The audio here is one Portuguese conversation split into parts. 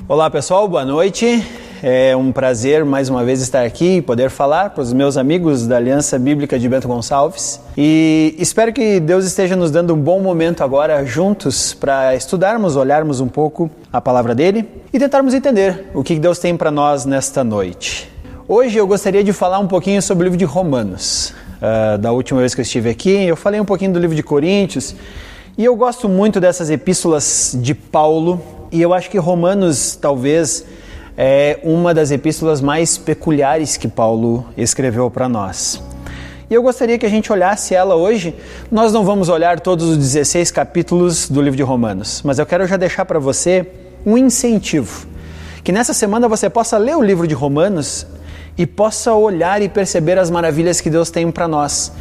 Olá pessoal, boa noite. É um prazer mais uma vez estar aqui e poder falar para os meus amigos da Aliança Bíblica de Bento Gonçalves. E espero que Deus esteja nos dando um bom momento agora juntos para estudarmos, olharmos um pouco a palavra dele e tentarmos entender o que Deus tem para nós nesta noite. Hoje eu gostaria de falar um pouquinho sobre o livro de Romanos. Da última vez que eu estive aqui, eu falei um pouquinho do livro de Coríntios e eu gosto muito dessas epístolas de Paulo. E eu acho que Romanos talvez é uma das epístolas mais peculiares que Paulo escreveu para nós. E eu gostaria que a gente olhasse ela hoje. Nós não vamos olhar todos os 16 capítulos do livro de Romanos, mas eu quero já deixar para você um incentivo. Que nessa semana você possa ler o livro de Romanos e possa olhar e perceber as maravilhas que Deus tem para nós.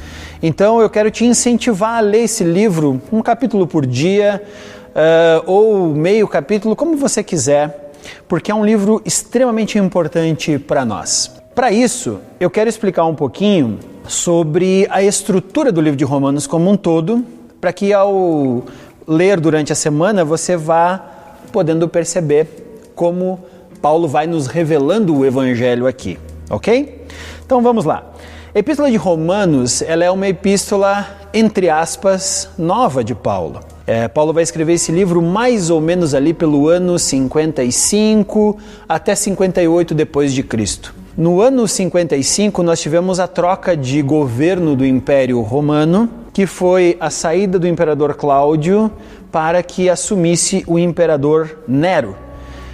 Então eu quero te incentivar a ler esse livro, um capítulo por dia, ou meio capítulo, como você quiser, porque é um livro extremamente importante para nós. Para isso, eu quero explicar um pouquinho sobre a estrutura do livro de Romanos como um todo, para que ao ler durante a semana você vá podendo perceber como Paulo vai nos revelando o Evangelho aqui, ok? Então vamos lá. A Epístola de Romanos, ela é uma epístola, entre aspas, nova de Paulo. Paulo vai escrever esse livro mais ou menos ali pelo ano 55 até 58 depois de Cristo. No ano 55 nós tivemos a troca de governo do Império Romano, que foi a saída do imperador Cláudio para que assumisse o imperador Nero.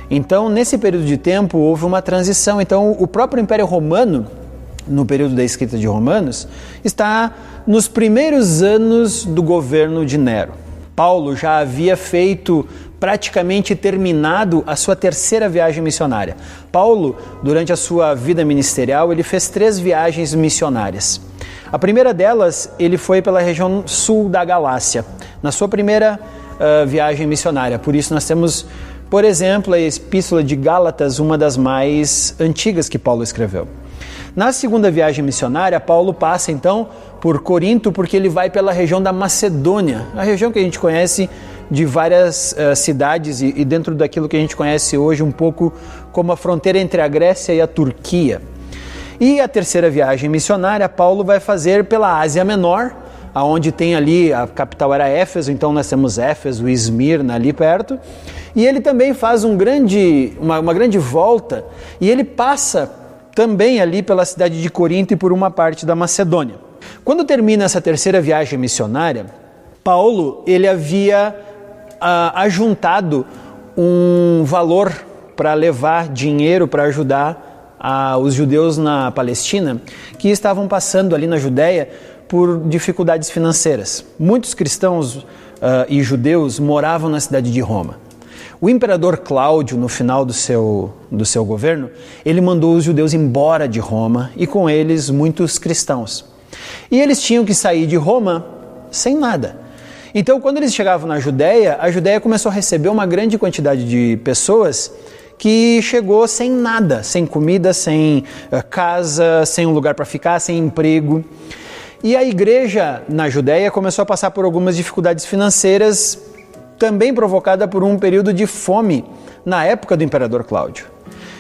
Então nesse período de tempo houve uma transição. Então o próprio Império Romano, no período da escrita de Romanos, está nos primeiros anos do governo de Nero. Paulo já havia praticamente terminado a sua terceira viagem missionária. Paulo, durante a sua vida ministerial, ele fez 3 viagens missionárias. A primeira delas, ele foi pela região sul da Galácia, na sua primeira viagem missionária. Por isso nós temos, por exemplo, a Epístola de Gálatas, uma das mais antigas que Paulo escreveu. Na segunda viagem missionária, Paulo passa então por Corinto, porque ele vai pela região da Macedônia, a região que a gente conhece de várias cidades e dentro daquilo que a gente conhece hoje um pouco como a fronteira entre a Grécia e a Turquia. E a terceira viagem missionária, Paulo vai fazer pela Ásia Menor, aonde tem ali, a capital era Éfeso, então nós temos Éfeso e Esmirna ali perto, e ele também faz uma grande volta e ele passa também ali pela cidade de Corinto e por uma parte da Macedônia. Quando termina essa terceira viagem missionária, Paulo ele havia ajuntado um valor para levar dinheiro para ajudar os judeus na Palestina que estavam passando ali na Judéia por dificuldades financeiras. Muitos cristãos e judeus moravam na cidade de Roma. O imperador Cláudio, no final do seu governo, ele mandou os judeus embora de Roma e com eles muitos cristãos. E eles tinham que sair de Roma sem nada. Então, quando eles chegavam na Judéia, a Judéia começou a receber uma grande quantidade de pessoas que chegou sem nada, sem comida, sem casa, sem um lugar para ficar, sem emprego. E a igreja na Judéia começou a passar por algumas dificuldades financeiras, também provocada por um período de fome na época do imperador Cláudio.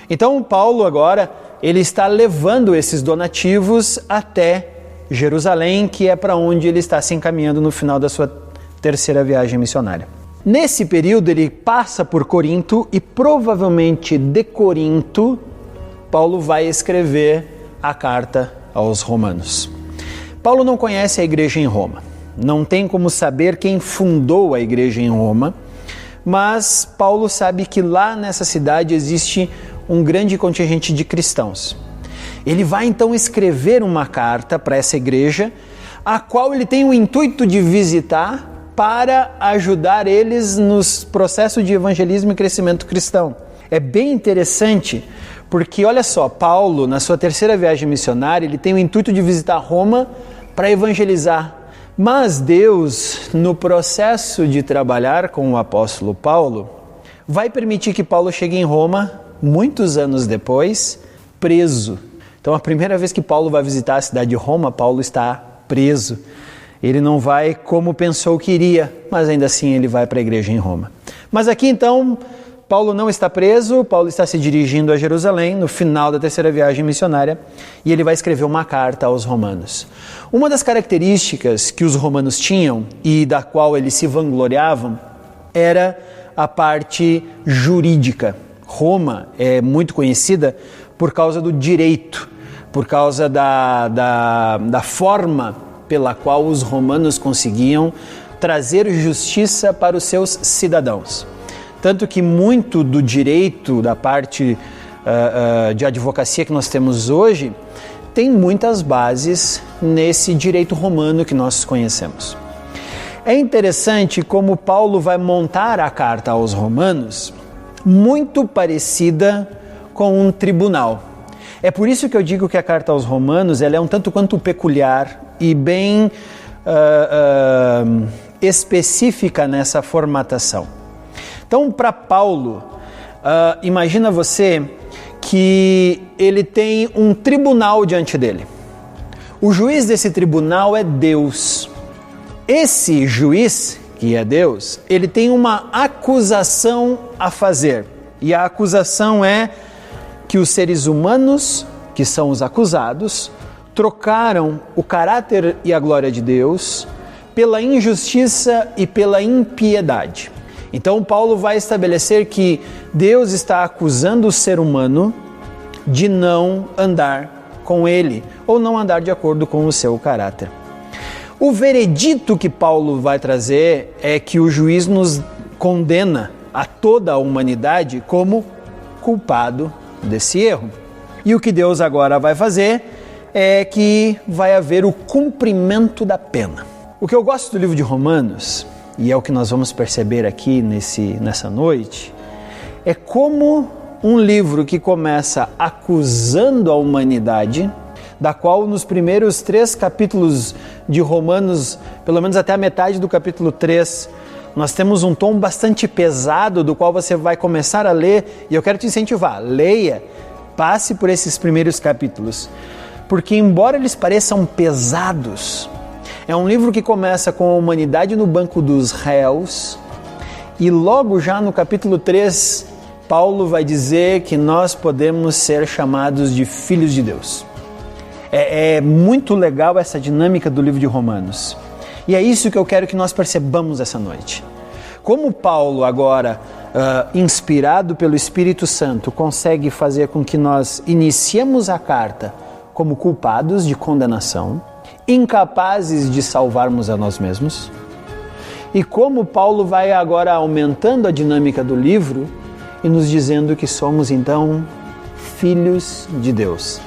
Então Paulo agora ele está levando esses donativos até Jerusalém, que é para onde ele está se encaminhando no final da sua terceira viagem missionária. Nesse período ele passa por Corinto e provavelmente de Corinto Paulo vai escrever a carta aos Romanos. Paulo não conhece a igreja em Roma. Não tem como saber quem fundou a igreja em Roma, mas Paulo sabe que lá nessa cidade existe um grande contingente de cristãos. Ele vai então escrever uma carta para essa igreja, a qual ele tem o intuito de visitar para ajudar eles nos processos de evangelismo e crescimento cristão. É bem interessante porque, olha só, Paulo, na sua terceira viagem missionária, ele tem o intuito de visitar Roma para evangelizar. Mas Deus, no processo de trabalhar com o apóstolo Paulo, vai permitir que Paulo chegue em Roma, muitos anos depois, preso. Então, a primeira vez que Paulo vai visitar a cidade de Roma, Paulo está preso. Ele não vai como pensou que iria, mas ainda assim ele vai para a igreja em Roma. Mas aqui então, Paulo não está preso, Paulo está se dirigindo a Jerusalém no final da terceira viagem missionária e ele vai escrever uma carta aos romanos. Uma das características que os romanos tinham e da qual eles se vangloriavam era a parte jurídica. Roma é muito conhecida por causa do direito, por causa da forma pela qual os romanos conseguiam trazer justiça para os seus cidadãos. Tanto que muito do direito, da parte de advocacia que nós temos hoje, tem muitas bases nesse direito romano que nós conhecemos. É interessante como Paulo vai montar a carta aos romanos muito parecida com um tribunal. É por isso que eu digo que a carta aos romanos ela é um tanto quanto peculiar e bem específica nessa formatação. Então, para Paulo, imagina você que ele tem um tribunal diante dele. O juiz desse tribunal é Deus. Esse juiz, que é Deus, ele tem uma acusação a fazer. E a acusação é que os seres humanos, que são os acusados, trocaram o caráter e a glória de Deus pela injustiça e pela impiedade. Então Paulo vai estabelecer que Deus está acusando o ser humano de não andar com ele, ou não andar de acordo com o seu caráter. O veredito que Paulo vai trazer é que o juiz nos condena a toda a humanidade como culpado desse erro. E o que Deus agora vai fazer é que vai haver o cumprimento da pena. O que eu gosto do livro de Romanos, e é o que nós vamos perceber aqui nessa noite, é como um livro que começa acusando a humanidade, da qual nos primeiros 3 capítulos de Romanos, pelo menos até a metade do capítulo 3, nós temos um tom bastante pesado, do qual você vai começar a ler, e eu quero te incentivar, leia, passe por esses primeiros capítulos, porque embora eles pareçam pesados, é um livro que começa com a humanidade no banco dos réus, e logo já no capítulo 3, Paulo vai dizer que nós podemos ser chamados de filhos de Deus. É muito legal essa dinâmica do livro de Romanos. E é isso que eu quero que nós percebamos essa noite. Como Paulo agora, inspirado pelo Espírito Santo, consegue fazer com que nós iniciemos a carta como culpados de condenação, incapazes de salvarmos a nós mesmos. E como Paulo vai agora aumentando a dinâmica do livro e nos dizendo que somos então filhos de Deus,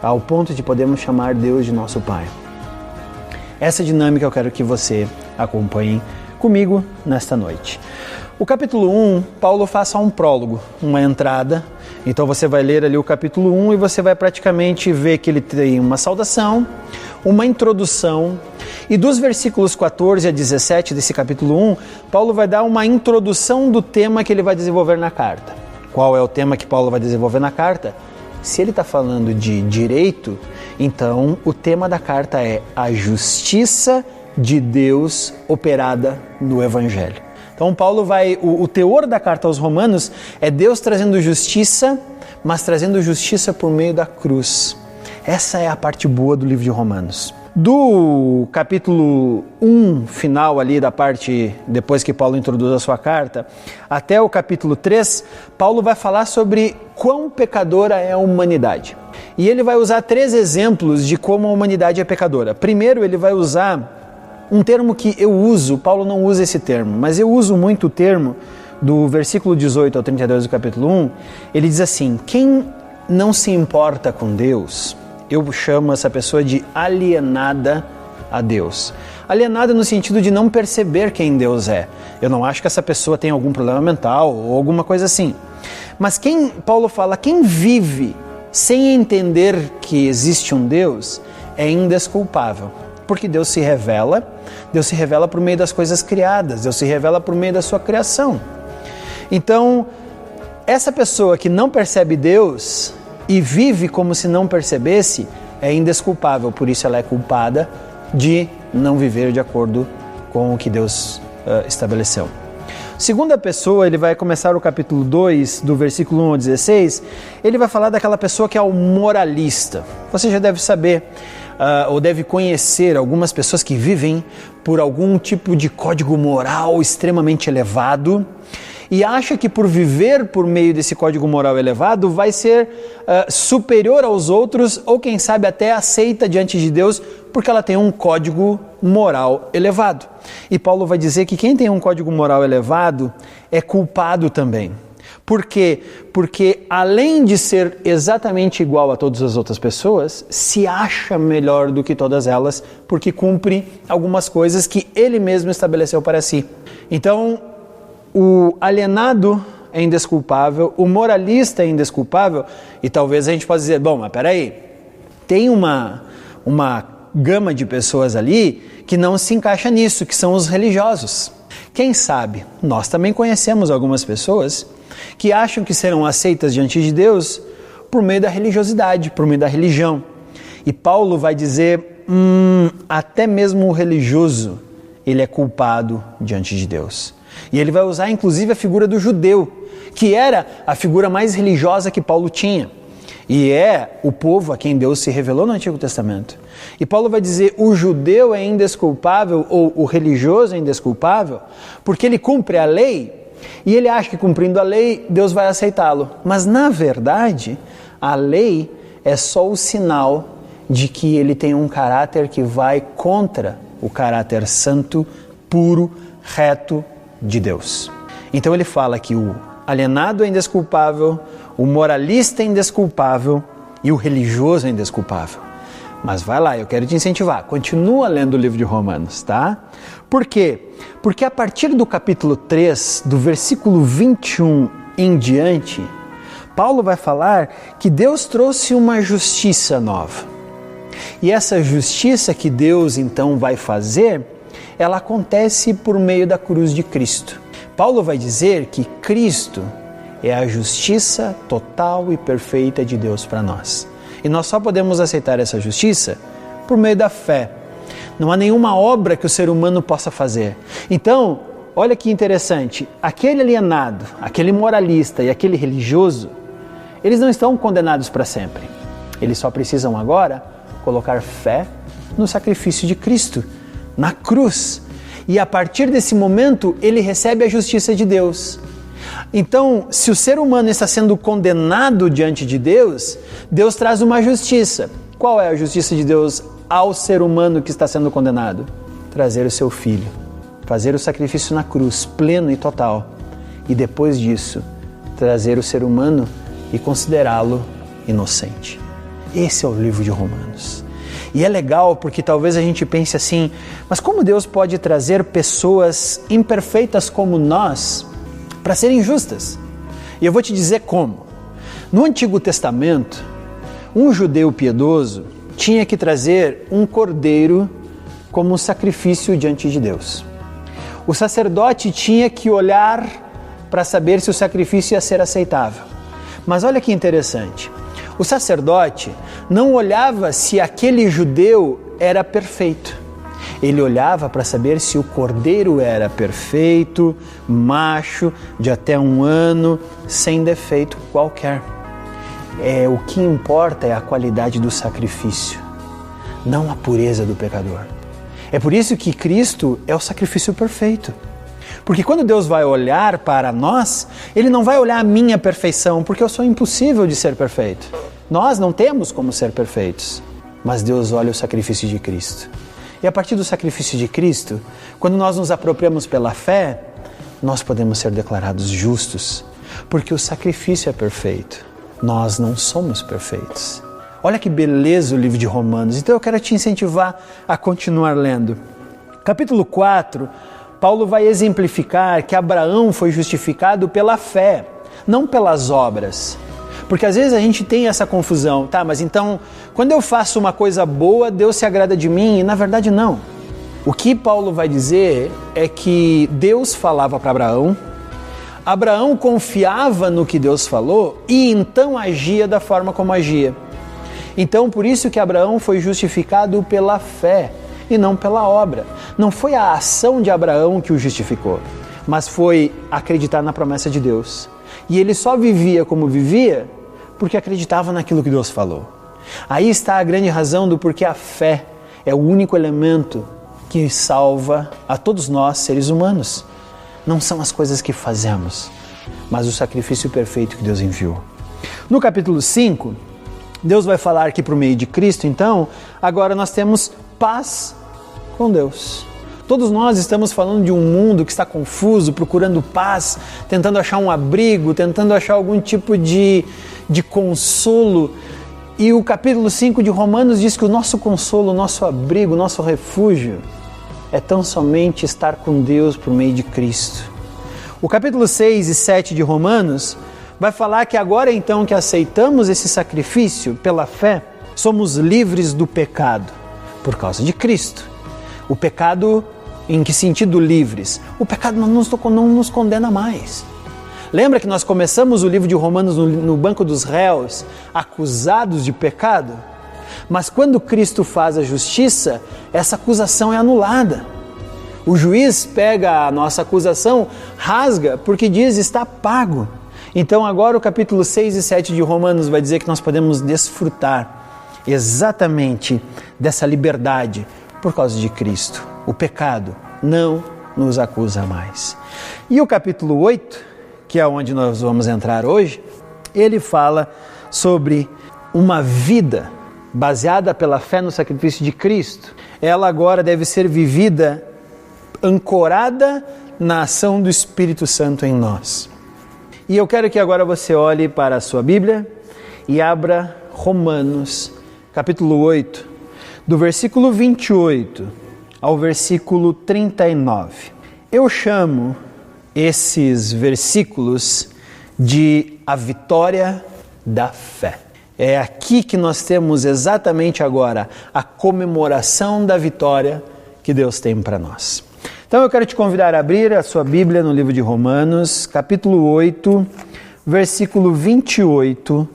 ao ponto de podermos chamar Deus de nosso Pai. Essa dinâmica eu quero que você acompanhe comigo nesta noite. O capítulo 1, Paulo faz só um prólogo, uma entrada. Então você vai ler ali o capítulo 1 e você vai praticamente ver que ele tem uma saudação, uma introdução. E dos versículos 14 a 17 desse capítulo 1, Paulo vai dar uma introdução do tema que ele vai desenvolver na carta. Qual é o tema que Paulo vai desenvolver na carta? Se ele está falando de direito, então o tema da carta é a justiça de Deus operada no Evangelho. Então Paulo o teor da carta aos Romanos é Deus trazendo justiça, mas trazendo justiça por meio da cruz. Essa é a parte boa do livro de Romanos. Do capítulo 1 final ali, da parte depois que Paulo introduz a sua carta, até o capítulo 3, Paulo vai falar sobre quão pecadora é a humanidade. E ele vai usar 3 exemplos de como a humanidade é pecadora. Primeiro, ele vai usar um termo que eu uso, Paulo não usa esse termo, mas eu uso muito o termo do versículo 18 ao 32 do capítulo 1. Ele diz assim: quem não se importa com Deus, eu chamo essa pessoa de alienada a Deus. Alienada no sentido de não perceber quem Deus é. Eu não acho que essa pessoa tem algum problema mental ou alguma coisa assim. Mas Paulo fala, quem vive sem entender que existe um Deus é indesculpável. Porque Deus se revela por meio das coisas criadas, Deus se revela por meio da sua criação. Então, essa pessoa que não percebe Deus e vive como se não percebesse, é indesculpável, por isso ela é culpada de não viver de acordo com o que Deus estabeleceu. segunda pessoa, ele vai começar o capítulo 2, do versículo 1 ao 16, ele vai falar daquela pessoa que é o moralista. Você já deve saber, ou deve conhecer algumas pessoas que vivem por algum tipo de código moral extremamente elevado e acha que por viver por meio desse código moral elevado vai ser superior aos outros ou quem sabe até aceita diante de Deus porque ela tem um código moral elevado. E Paulo vai dizer que quem tem um código moral elevado é culpado também. Por quê? Porque além de ser exatamente igual a todas as outras pessoas, se acha melhor do que todas elas, porque cumpre algumas coisas que ele mesmo estabeleceu para si. Então, o alienado é indesculpável, o moralista é indesculpável, e talvez a gente possa dizer, bom, mas peraí, tem uma gama de pessoas ali que não se encaixa nisso, que são os religiosos. Quem sabe, nós também conhecemos algumas pessoas que acham que serão aceitas diante de Deus por meio da religiosidade, por meio da religião. E Paulo vai dizer, até mesmo o religioso, ele é culpado diante de Deus. E ele vai usar inclusive a figura do judeu, que era a figura mais religiosa que Paulo tinha. E é o povo a quem Deus se revelou no Antigo Testamento. E Paulo vai dizer, o judeu é indesculpável, ou o religioso é indesculpável, porque ele cumpre a lei, e ele acha que cumprindo a lei, Deus vai aceitá-lo. Mas na verdade, a lei é só o sinal de que ele tem um caráter que vai contra o caráter santo, puro, reto de Deus. Então ele fala que o alienado é indesculpável, o moralista é indesculpável e o religioso é indesculpável. Mas vai lá, eu quero te incentivar, continua lendo o livro de Romanos, tá? Por quê? Porque a partir do capítulo 3, do versículo 21 em diante, Paulo vai falar que Deus trouxe uma justiça nova. E essa justiça que Deus então vai fazer, ela acontece por meio da cruz de Cristo. Paulo vai dizer que Cristo é a justiça total e perfeita de Deus para nós. E nós só podemos aceitar essa justiça por meio da fé. Não há nenhuma obra que o ser humano possa fazer. Então, olha que interessante, aquele alienado, aquele moralista e aquele religioso, eles não estão condenados para sempre. Eles só precisam agora colocar fé no sacrifício de Cristo, na cruz. E a partir desse momento, ele recebe a justiça de Deus. Então, se o ser humano está sendo condenado diante de Deus, Deus traz uma justiça. Qual é a justiça de Deus ao ser humano que está sendo condenado? Trazer o seu filho, fazer o sacrifício na cruz, pleno e total. E depois disso, trazer o ser humano e considerá-lo inocente. Esse é o livro de Romanos. E é legal porque talvez a gente pense assim, mas como Deus pode trazer pessoas imperfeitas como nós para serem justas? E eu vou te dizer como. No Antigo Testamento, um judeu piedoso tinha que trazer um cordeiro como um sacrifício diante de Deus. O sacerdote tinha que olhar para saber se o sacrifício ia ser aceitável. Mas olha que interessante, o sacerdote não olhava se aquele judeu era perfeito. Ele olhava para saber se o cordeiro era perfeito, macho, de até 1 ano, sem defeito qualquer. O que importa é a qualidade do sacrifício, não a pureza do pecador. É por isso que Cristo é o sacrifício perfeito. Porque quando Deus vai olhar para nós, Ele não vai olhar a minha perfeição, porque eu sou impossível de ser perfeito. Nós não temos como ser perfeitos, mas Deus olha o sacrifício de Cristo. E a partir do sacrifício de Cristo, quando nós nos apropriamos pela fé, nós podemos ser declarados justos, porque o sacrifício é perfeito. Nós não somos perfeitos. Olha que beleza o livro de Romanos. Então eu quero te incentivar a continuar lendo. Capítulo 4, Paulo vai exemplificar que Abraão foi justificado pela fé, não pelas obras. Porque às vezes a gente tem essa confusão, tá? Mas então, quando eu faço uma coisa boa, Deus se agrada de mim? E na verdade não. O que Paulo vai dizer é que Deus falava para Abraão, Abraão confiava no que Deus falou e então agia da forma como agia. Então, por isso que Abraão foi justificado pela fé e não pela obra. Não foi a ação de Abraão que o justificou, mas foi acreditar na promessa de Deus. E ele só vivia como vivia porque acreditava naquilo que Deus falou. Aí está a grande razão do porquê a fé é o único elemento que salva a todos nós, seres humanos. Não são as coisas que fazemos, mas o sacrifício perfeito que Deus enviou. No capítulo 5, Deus vai falar que por meio de Cristo, então, agora nós temos paz com Deus. Todos nós estamos falando de um mundo que está confuso, procurando paz, tentando achar um abrigo, tentando achar algum tipo de consolo. E o capítulo 5 de Romanos diz que o nosso consolo, o nosso abrigo, o nosso refúgio é tão somente estar com Deus por meio de Cristo. O capítulo 6 e 7 de Romanos vai falar que agora então que aceitamos esse sacrifício pela fé, somos livres do pecado por causa de Cristo. O pecado, em que sentido livres? O pecado não nos condena mais. Lembra que nós começamos o livro de Romanos no banco dos réus, acusados de pecado? Mas quando Cristo faz a justiça, essa acusação é anulada. O juiz pega a nossa acusação, rasga, porque diz está pago. Então agora o capítulo 6 e 7 de Romanos vai dizer que nós podemos desfrutar exatamente dessa liberdade por causa de Cristo. O pecado não nos acusa mais. E o capítulo 8, que é onde nós vamos entrar hoje, ele fala sobre uma vida baseada pela fé no sacrifício de Cristo. Ela agora deve ser vivida ancorada na ação do Espírito Santo em nós. E eu quero que agora você olhe para a sua Bíblia e abra Romanos, capítulo 8, do versículo 28 ao versículo 39. Eu chamo esses versículos de a vitória da fé. É aqui que nós temos exatamente agora a comemoração da vitória que Deus tem para nós. Então eu quero te convidar a abrir a sua Bíblia no livro de Romanos, capítulo 8, versículo 28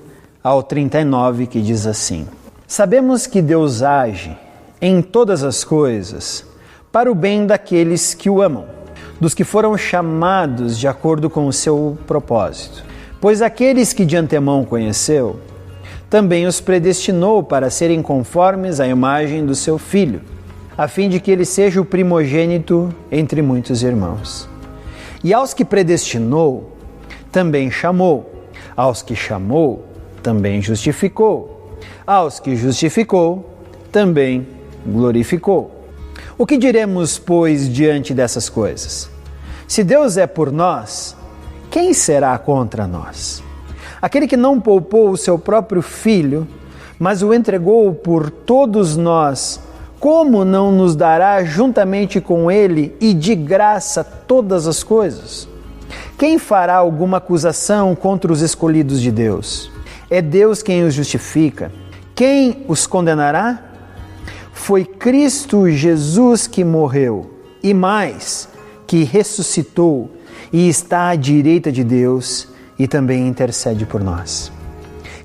ao 39, que diz assim: Sabemos que Deus age em todas as coisas para o bem daqueles que o amam, dos que foram chamados de acordo com o seu propósito. Pois aqueles que de antemão conheceu, também os predestinou para serem conformes à imagem do seu Filho, a fim de que ele seja o primogênito entre muitos irmãos. E aos que predestinou, também chamou. Aos que chamou, também justificou. Aos que justificou, também glorificou. O que diremos, pois, diante dessas coisas? Se Deus é por nós, quem será contra nós? Aquele que não poupou o seu próprio Filho, mas o entregou por todos nós, como não nos dará juntamente com ele e de graça todas as coisas? Quem fará alguma acusação contra os escolhidos de Deus? É Deus quem os justifica. Quem os condenará? Foi Cristo Jesus que morreu, e mais, que ressuscitou e está à direita de Deus e também intercede por nós.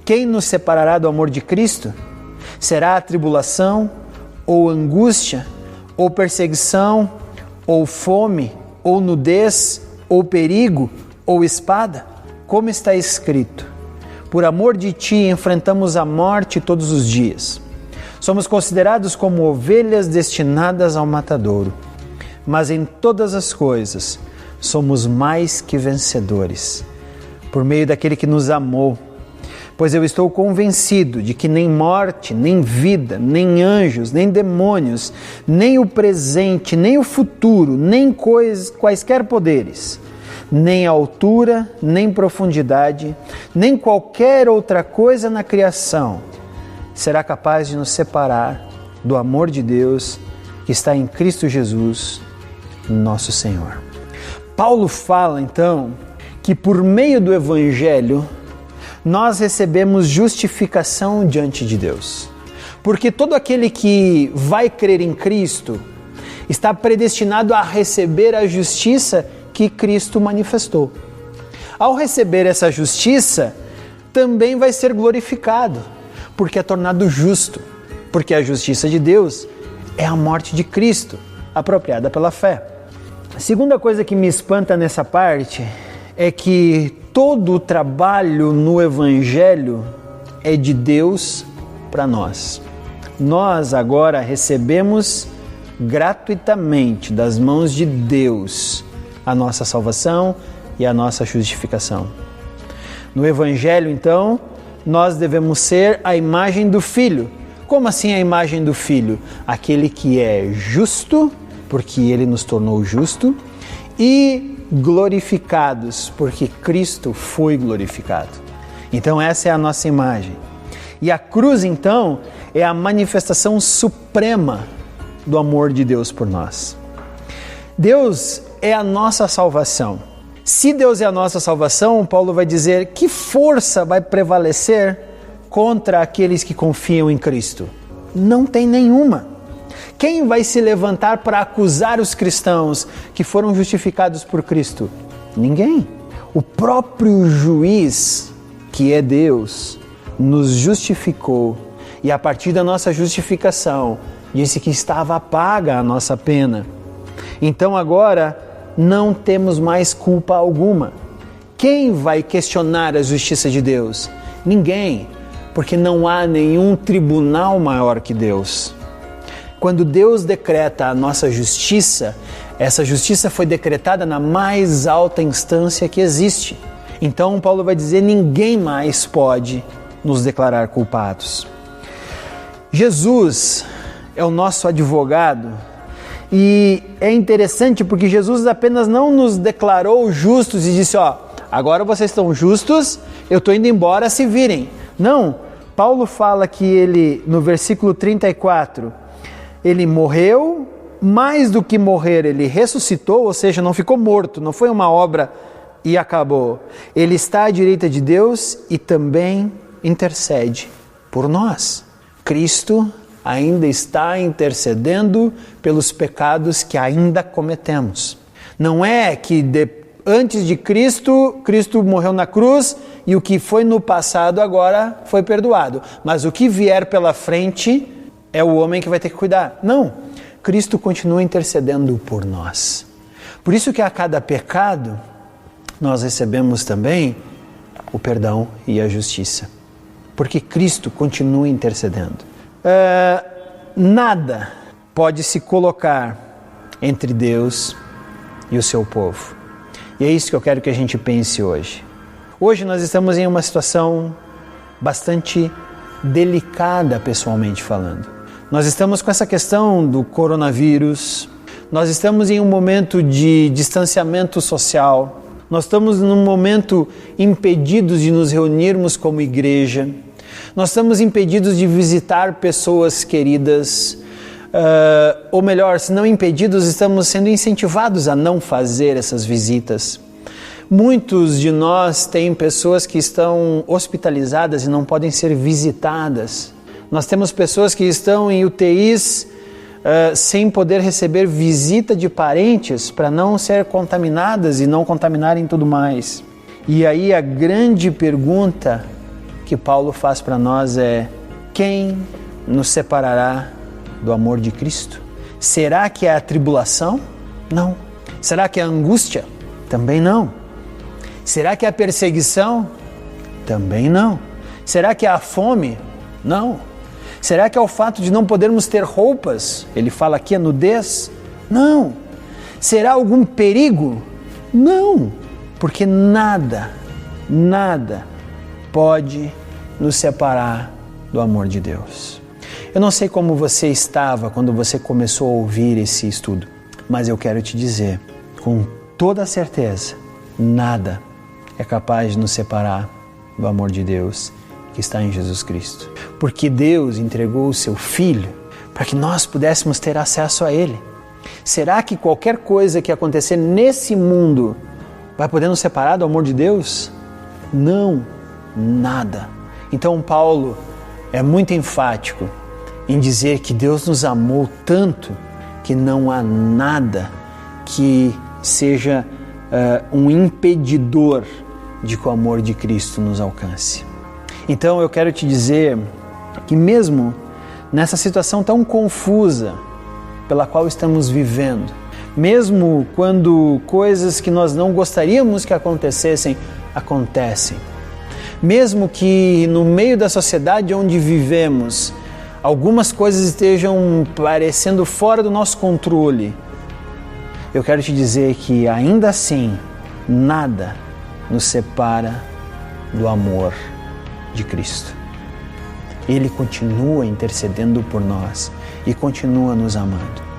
Quem nos separará do amor de Cristo? Será a tribulação, ou angústia, ou perseguição, ou fome, ou nudez, ou perigo, ou espada? Como está escrito: por amor de ti enfrentamos a morte todos os dias. Somos considerados como ovelhas destinadas ao matadouro, mas em todas as coisas somos mais que vencedores, por meio daquele que nos amou. Pois eu estou convencido de que nem morte, nem vida, nem anjos, nem demônios, nem o presente, nem o futuro, nem quaisquer poderes, nem altura, nem profundidade, nem qualquer outra coisa na criação será capaz de nos separar do amor de Deus que está em Cristo Jesus, nosso Senhor. Paulo fala então que por meio do Evangelho nós recebemos justificação diante de Deus. Porque todo aquele que vai crer em Cristo está predestinado a receber a justiça que Cristo manifestou. Ao receber essa justiça, também vai ser glorificado, porque é tornado justo, porque a justiça de Deus é a morte de Cristo, apropriada pela fé. segunda coisa que me espanta nessa parte é que todo o trabalho no Evangelho é de Deus para nós. Nós agora recebemos gratuitamente das mãos de Deus a nossa salvação e a nossa justificação. No Evangelho, então, nós devemos ser a imagem do Filho. Como assim a imagem do Filho? Aquele que é justo, porque Ele nos tornou justo, e glorificados, porque Cristo foi glorificado. Então essa é a nossa imagem. E a cruz, então, é a manifestação suprema do amor de Deus por nós. Deus é a nossa salvação. Se Deus é a nossa salvação, Paulo vai dizer, que força vai prevalecer contra aqueles que confiam em Cristo? Não tem nenhuma. Quem vai se levantar para acusar os cristãos que foram justificados por Cristo? Ninguém. O próprio juiz, que é Deus, nos justificou e a partir da nossa justificação disse que estava paga a nossa pena. Então agora não temos mais culpa alguma. Quem vai questionar a justiça de Deus? Ninguém, porque não há nenhum tribunal maior que Deus. Quando Deus decreta a nossa justiça, essa justiça foi decretada na mais alta instância que existe. Então Paulo vai dizer, ninguém mais pode nos declarar culpados. Jesus é o nosso advogado e é interessante porque Jesus apenas não nos declarou justos e disse, agora vocês estão justos, eu estou indo embora, se virem. Não, Paulo fala que ele, no versículo 34, ele morreu, mais do que morrer, ele ressuscitou, ou seja, não ficou morto, não foi uma obra e acabou. Ele está à direita de Deus e também intercede por nós. Cristo ainda está intercedendo pelos pecados que ainda cometemos. Não é que antes de Cristo, Cristo morreu na cruz e o que foi no passado agora foi perdoado. Mas o que vier pela frente é o homem que vai ter que cuidar. Não, Cristo continua intercedendo por nós. Por isso que a cada pecado nós recebemos também o perdão e a justiça. Porque Cristo continua intercedendo. Nada pode se colocar entre Deus e o seu povo. E é isso que eu quero que a gente pense hoje. Hoje nós estamos em uma situação bastante delicada, pessoalmente falando. Nós estamos com essa questão do coronavírus, nós estamos em um momento de distanciamento social, nós estamos num momento impedidos de nos reunirmos como igreja, nós estamos impedidos de visitar pessoas queridas, ou melhor, se não impedidos, estamos sendo incentivados a não fazer essas visitas. Muitos de nós têm pessoas que estão hospitalizadas e não podem ser visitadas. Nós temos pessoas que estão em UTIs sem poder receber visita de parentes para não ser contaminadas e não contaminarem tudo mais. E aí a grande pergunta que Paulo faz para nós é: quem nos separará do amor de Cristo? Será que é a tribulação? Não. Será que é a angústia? Também não. Será que é a perseguição? Também não. Será que é a fome? Não. Será que é o fato de não podermos ter roupas? Ele fala aqui a nudez? Não. Será algum perigo? Não. Porque nada pode nos separar do amor de Deus. Eu não sei como você estava quando você começou a ouvir esse estudo, mas eu quero te dizer, com toda certeza, nada é capaz de nos separar do amor de Deus que está em Jesus Cristo. Porque Deus entregou o seu Filho para que nós pudéssemos ter acesso a Ele. Será que qualquer coisa que acontecer nesse mundo vai poder nos separar do amor de Deus? Não, nada. Então Paulo é muito enfático em dizer que Deus nos amou tanto que não há nada que seja um impedidor de que o amor de Cristo nos alcance. Então eu quero te dizer que mesmo nessa situação tão confusa pela qual estamos vivendo, Mesmo quando coisas que nós não gostaríamos que acontecessem, acontecem. Mesmo que no meio da sociedade onde vivemos, algumas coisas estejam parecendo fora do nosso controle, eu quero te dizer que ainda assim, nada nos separa do amor de Cristo. Ele continua intercedendo por nós e continua nos amando.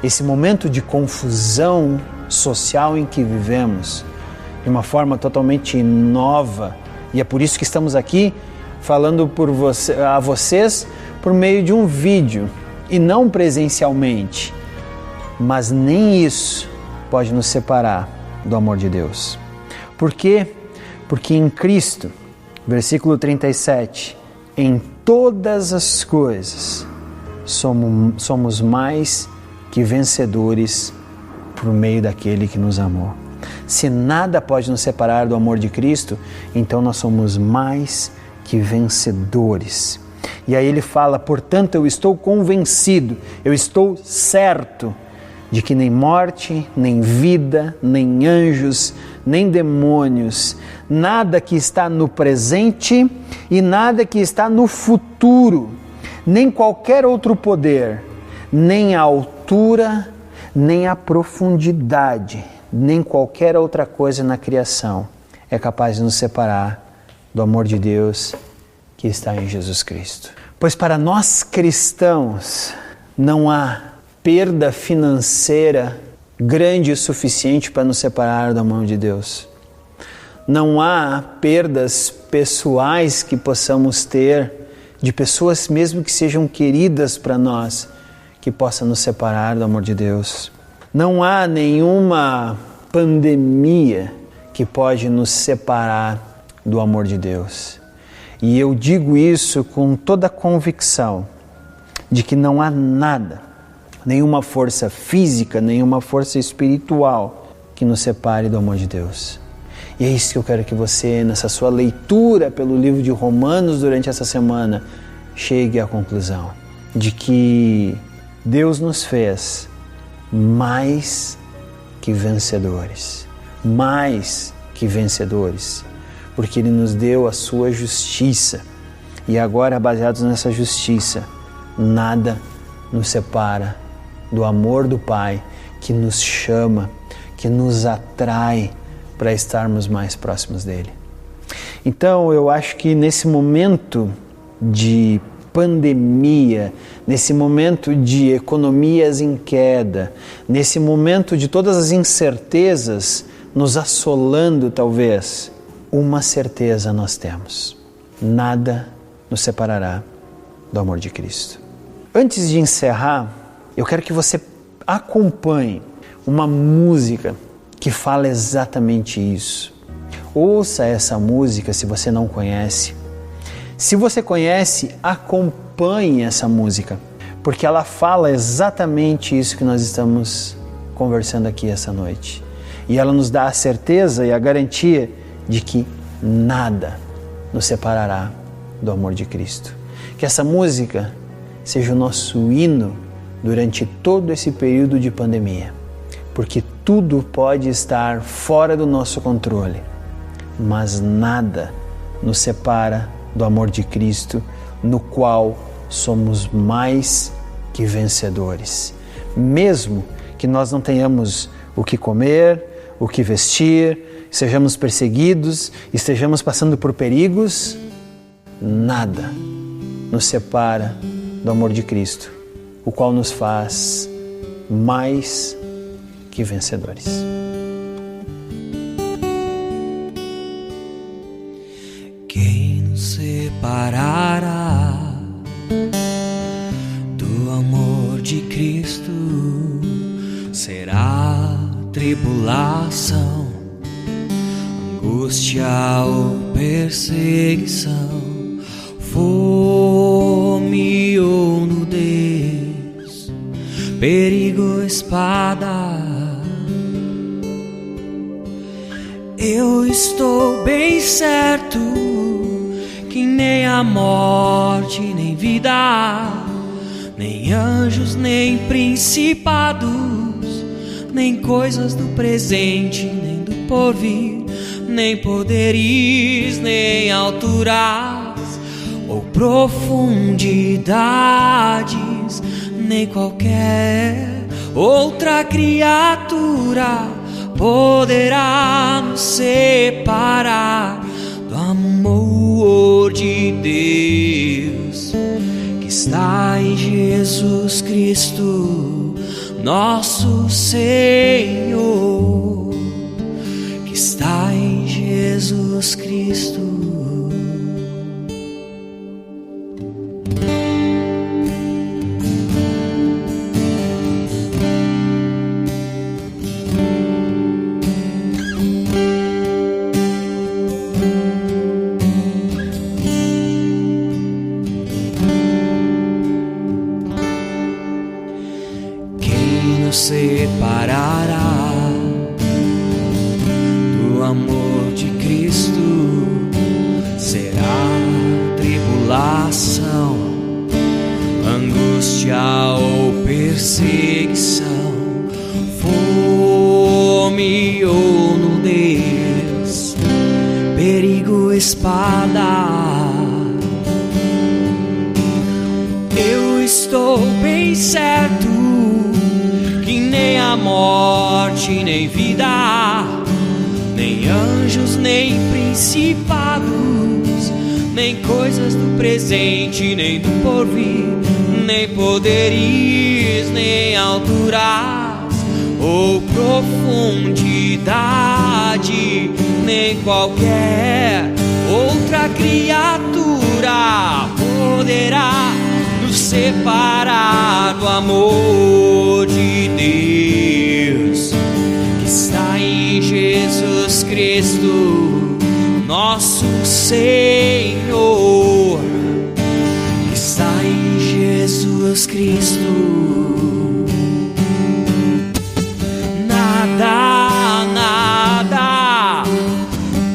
Esse momento de confusão social em que vivemos, de uma forma totalmente nova, e é por isso que estamos aqui falando a vocês por meio de um vídeo e não presencialmente, mas nem isso pode nos separar do amor de Deus. Por quê? Porque em Cristo, versículo 37, em todas as coisas somos mais que vencedores por meio daquele que nos amou. Se nada pode nos separar do amor de Cristo, então nós somos mais que vencedores. E aí ele fala, portanto, eu estou convencido, eu estou certo de que nem morte, nem vida, nem anjos, nem demônios, nada que está no presente e nada que está no futuro, nem qualquer outro poder, nem a altura, nem a profundidade, nem qualquer outra coisa na criação é capaz de nos separar do amor de Deus que está em Jesus Cristo. Pois para nós cristãos não há perda financeira grande o suficiente para nos separar do amor de Deus. Não há perdas pessoais que possamos ter de pessoas mesmo que sejam queridas para nós que possa nos separar do amor de Deus. Não há nenhuma pandemia que pode nos separar do amor de Deus. E eu digo isso com toda a convicção de que não há nada, nenhuma força física, nenhuma força espiritual que nos separe do amor de Deus. E é isso que eu quero que você, nessa sua leitura pelo livro de Romanos durante essa semana, chegue à conclusão de que Deus nos fez mais que vencedores, porque Ele nos deu a sua justiça. E agora, baseados nessa justiça, nada nos separa do amor do Pai, que nos chama, que nos atrai para estarmos mais próximos dEle. Então, eu acho que nesse momento de pandemia, nesse momento de economias em queda, nesse momento de todas as incertezas nos assolando talvez, uma certeza nós temos: nada nos separará do amor de Cristo. Antes de encerrar, eu quero que você acompanhe uma música que fala exatamente isso. Ouça essa música se você não conhece. Se você conhece, acompanhe essa música, porque ela fala exatamente isso que nós estamos conversando aqui essa noite. E ela nos dá a certeza e a garantia de que nada nos separará do amor de Cristo. Que essa música seja o nosso hino durante todo esse período de pandemia, porque tudo pode estar fora do nosso controle, mas nada nos separa do amor de Cristo, no qual somos mais que vencedores. Mesmo que nós não tenhamos o que comer, o que vestir, sejamos perseguidos, estejamos passando por perigos, nada nos separa do amor de Cristo, o qual nos faz mais que vencedores. Quem nos separará do amor de Cristo? Será tribulação, angústia ou perseguição, fome ou nudez, perigo, espada. Eu estou bem certo que nem a morte, nem vida, nem anjos, nem principados, nem coisas do presente, nem do porvir, nem poderes, nem alturas ou profundidades, nem qualquer outra criatura poderá nos separar do amor de Deus que está em Jesus Cristo, nosso Senhor, que está em Jesus Cristo. Separará do amor de Cristo? Será tribulação, angústia ou perseguição, fome ou nudez, perigo, espada? Eu estou bem certo que nem a morte, nem vida, nem anjos, nem principados, nem coisas do presente, nem do porvir, nem poderes, nem alturas ou profundidade, nem qualquer outra criatura poderá nos separar do amor de Deus que está em Jesus Cristo, nosso Senhor, que está em Jesus Cristo. Nada, nada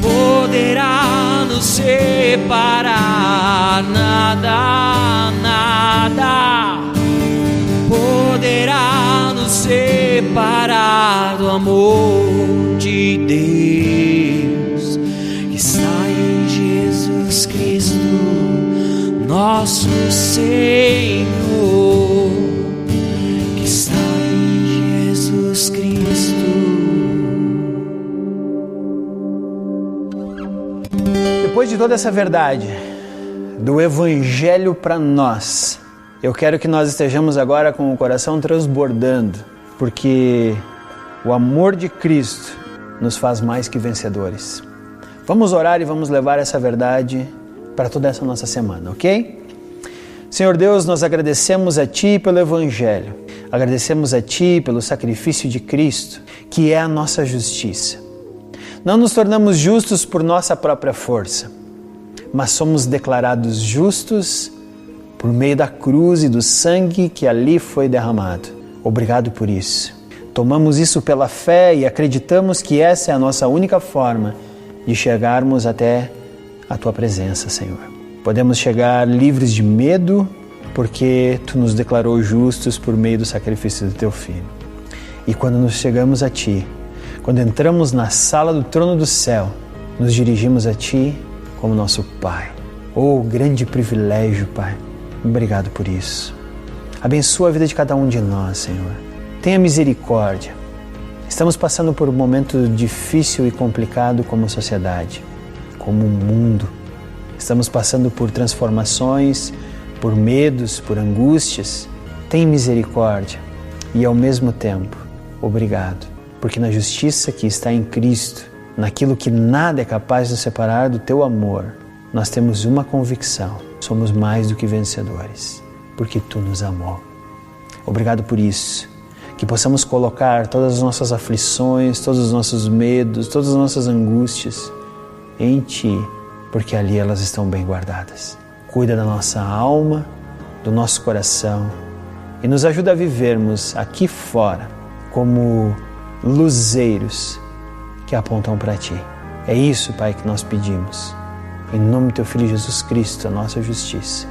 poderá nos separar, nada, nada poderá nos separar do amor de Deus que está em Jesus Cristo, nosso Senhor, que está em Jesus Cristo. Depois de toda essa verdade do Evangelho para nós, eu quero que nós estejamos agora com o coração transbordando, porque o amor de Cristo nos faz mais que vencedores. Vamos orar e vamos levar essa verdade para toda essa nossa semana, ok? Senhor Deus, nós agradecemos a Ti pelo Evangelho, agradecemos a Ti pelo sacrifício de Cristo, que é a nossa justiça. Não nos tornamos justos por nossa própria força, mas somos declarados justos por meio da cruz e do sangue que ali foi derramado. Obrigado por isso. Tomamos isso pela fé e acreditamos que essa é a nossa única forma de chegarmos até a Tua presença, Senhor. Podemos chegar livres de medo, porque Tu nos declarou justos por meio do sacrifício do Teu Filho. E quando nos chegamos a Ti, quando entramos na sala do trono do céu, nos dirigimos a Ti como nosso Pai. Oh, grande privilégio, Pai. Obrigado por isso. Abençoa a vida de cada um de nós, Senhor. Tenha misericórdia. Estamos passando por um momento difícil e complicado como sociedade, como mundo. Estamos passando por transformações, por medos, por angústias. Tem misericórdia e, ao mesmo tempo, obrigado, porque na justiça que está em Cristo, naquilo que nada é capaz de nos separar do Teu amor, nós temos uma convicção: somos mais do que vencedores, porque Tu nos amou. Obrigado por isso, que possamos colocar todas as nossas aflições, todos os nossos medos, todas as nossas angústias em Ti, porque ali elas estão bem guardadas. Cuida da nossa alma, do nosso coração e nos ajuda a vivermos aqui fora como luzeiros que apontam para Ti. É isso, Pai, que nós pedimos. Em nome do Teu Filho Jesus Cristo, a nossa justiça.